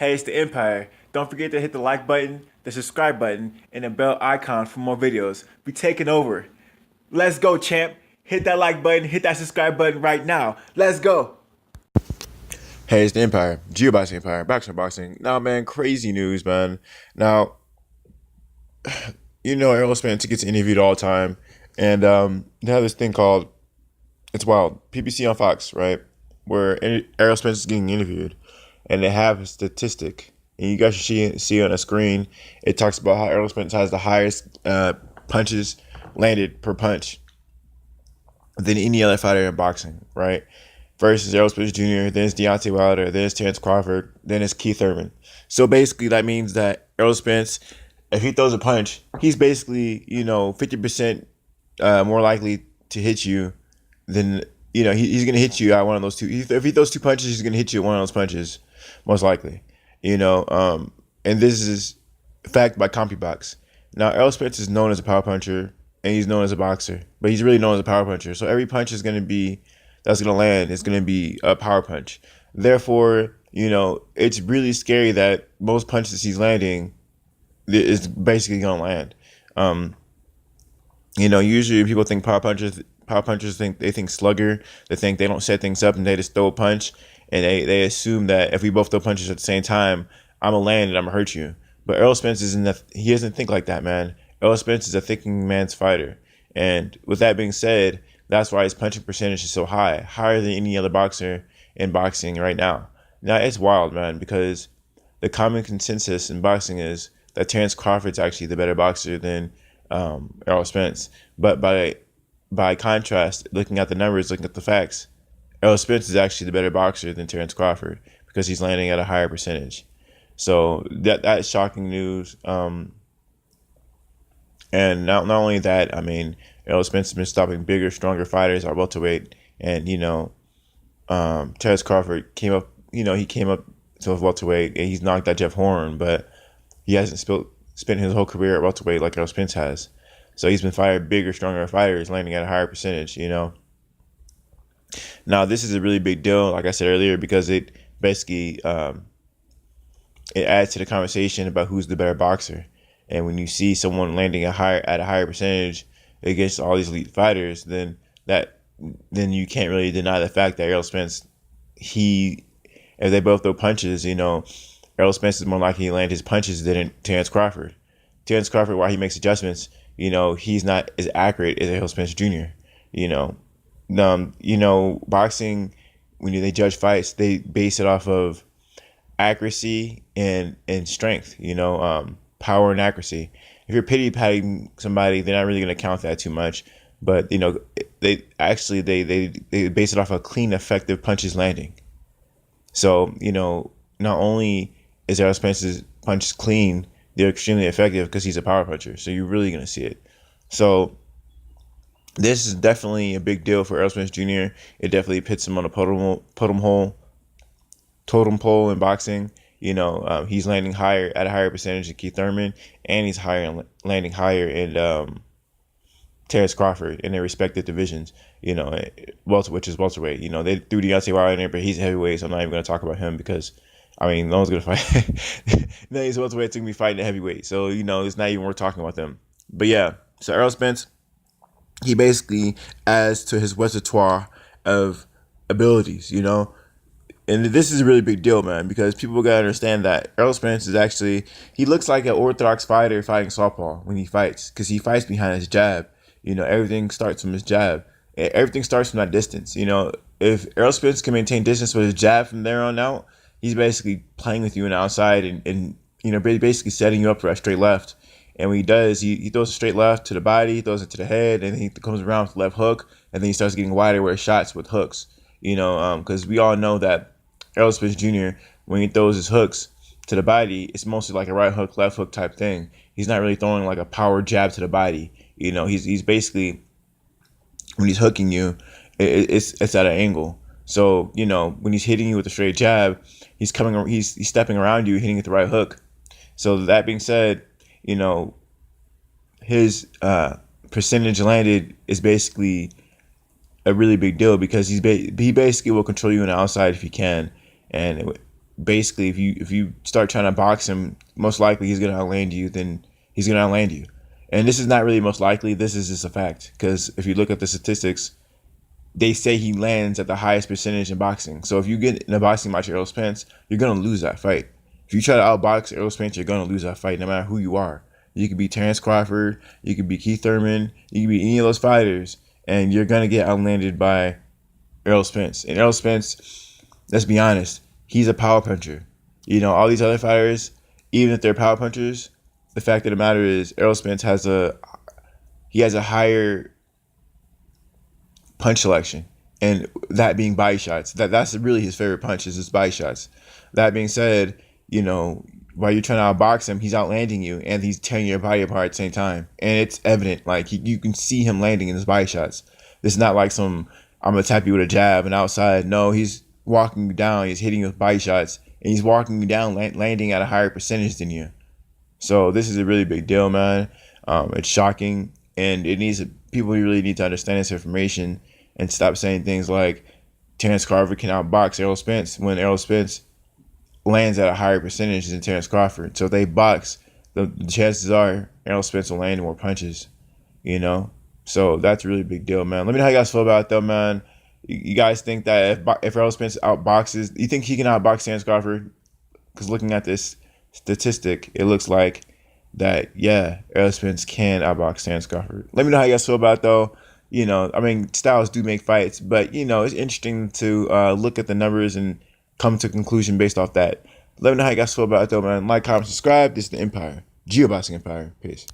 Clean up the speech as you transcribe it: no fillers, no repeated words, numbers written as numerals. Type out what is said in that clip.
Hey, it's the Empire. Don't forget to hit the like button, the subscribe button, and the bell icon for more videos. We taking over. Let's go, champ. Hit that like button, hit that subscribe button right now. Let's go. Hey, it's the Empire, Geoboxing Empire, boxing. Now, man, crazy news, man. Now, Errol Spence gets interviewed all the time, and they have this thing called it's wild PPC on Fox, right? Where Errol Spence is getting interviewed, and they have a statistic, and you guys should see on a screen. It talks about how Errol Spence has the highest punches landed per punch than any other fighter in boxing, right? First is Errol Spence Jr., then it's Deontay Wilder, then it's Terrence Crawford, then it's Keith Thurman. So basically, that means that Errol Spence, if he throws a punch, he's basically 50% more likely to hit you than he's gonna hit you at one of those two. If he throws two punches, he's gonna hit you at one of those punches, most likely. And this is fact by CompuBox. Now Errol Spence is known as a power puncher and he's known as a boxer, but he's really known as a power puncher. So every punch is gonna be that's gonna land is gonna be a power punch. Therefore, it's really scary that most punches he's landing is basically gonna land. Usually people think power punchers think slugger. They think they don't set things up and they just throw a punch, and they assume that if we both throw punches at the same time, I'm gonna land and I'm gonna hurt you. But Errol Spence he doesn't think like that, man. Errol Spence is a thinking man's fighter, and with that being said, that's why his punching percentage is so high, higher than any other boxer in boxing right now. Now it's wild, man, because the common consensus in boxing is that Terrence Crawford's actually the better boxer than Errol Spence. But by contrast, looking at the numbers, looking at the facts, Errol Spence is actually the better boxer than Terrence Crawford because he's landing at a higher percentage. So that's shocking news. And not only that, I mean, Errol Spence has been stopping bigger, stronger fighters at welterweight, and Terrence Crawford came up. He came up to welterweight, and he's knocked out Jeff Horn, but he hasn't spent his whole career at welterweight like Errol Spence has. So he's been fighting bigger, stronger fighters, landing at a higher percentage. Now this is a really big deal, like I said earlier, because it basically it adds to the conversation about who's the better boxer. And when you see someone landing at a higher percentage against all these elite fighters, then you can't really deny the fact that Errol Spence, if they both throw punches, Errol Spence is more likely to land his punches than Terrence Crawford. Terrence Crawford, while he makes adjustments, he's not as accurate as Errol Spence Jr. Boxing, when they judge fights, they base it off of accuracy and strength. Power and accuracy. If you're pity patting somebody, they're not really going to count that too much. But they base it off of clean, effective punches landing. So not only is Errol Spence's punches clean, they're extremely effective because he's a power puncher. So you're really going to see it. So this is definitely a big deal for Errol Spence Jr. It definitely puts him on a totem pole in boxing. He's landing higher at a higher percentage than Keith Thurman, and he's landing higher in Terrence Crawford in their respective divisions. Which is welterweight. They threw Deontay Wilder in there, but he's a heavyweight, so I'm not even going to talk about him because, no one's going to fight. No, he's welterweight, to be fighting a heavyweight, so it's not even worth talking about them. But yeah, so Errol Spence, he basically adds to his repertoire of abilities. And this is a really big deal, man, because people gotta understand that Errol Spence he looks like an orthodox fighter fighting southpaw when he fights, because he fights behind his jab. Everything starts from his jab. Everything starts from that distance. If Errol Spence can maintain distance with his jab from there on out, he's basically playing with you on the outside and basically setting you up for a straight left. And when he does, he throws a straight left to the body, he throws it to the head, and he comes around with the left hook, and then he starts getting wider with shots with hooks. Because we all know that Errol Spence Jr., when he throws his hooks to the body, it's mostly like a right hook, left hook type thing. He's not really throwing like a power jab to the body. He's basically, when he's hooking you, it's at an angle. So when he's hitting you with a straight jab, he's stepping around you, hitting with the right hook. So that being said, his percentage landed is basically a really big deal because he basically will control you on the outside if he can. And basically, if you start trying to box him, most likely he's gonna outland you. Then he's gonna outland you. And this is not really most likely. This is just a fact. Because if you look at the statistics, they say he lands at the highest percentage in boxing. So if you get in a boxing match with Errol Spence, you're gonna lose that fight. If you try to outbox Errol Spence, you're gonna lose that fight, no matter who you are. You could be Terrence Crawford, you could be Keith Thurman, you could be any of those fighters, and you're gonna get outlanded by Errol Spence. And Errol Spence, let's be honest, he's a power puncher. You know, all these other fighters, even if they're power punchers, the fact of the matter is Errol Spence has a higher punch selection, and that being body shots. That's really his favorite punch is his body shots. That being said, you know, while you're trying to outbox him, he's outlanding you and he's tearing your body apart at the same time, and it's evident. Like you can see him landing in his body shots. It's not like some I'm gonna tap you with a jab and outside. No, he's walking you down. He's hitting you with body shots, and he's walking you down, landing at a higher percentage than you. So this is a really big deal, man. It's shocking, and people really need to understand this information and stop saying things like Terrence Crawford can outbox Errol Spence when Errol Spence lands at a higher percentage than Terrence Crawford. So if they box, the chances are Errol Spence will land more punches, you know? So that's a really big deal, man. Let me know how you guys feel about it, though, man. You guys think that if Errol Spence outboxes, you think he can outbox Terrence Crawford? Because looking at this statistic, it looks like that, yeah, Errol Spence can outbox Terrence Crawford. Let me know how you guys feel about it, though. You know, I mean, styles do make fights, but, you know, it's interesting to look at the numbers and come to a conclusion based off that. Let me know how you guys feel about it, though, man. Like, comment, subscribe. This is the Empire. Geoboxing Empire. Peace.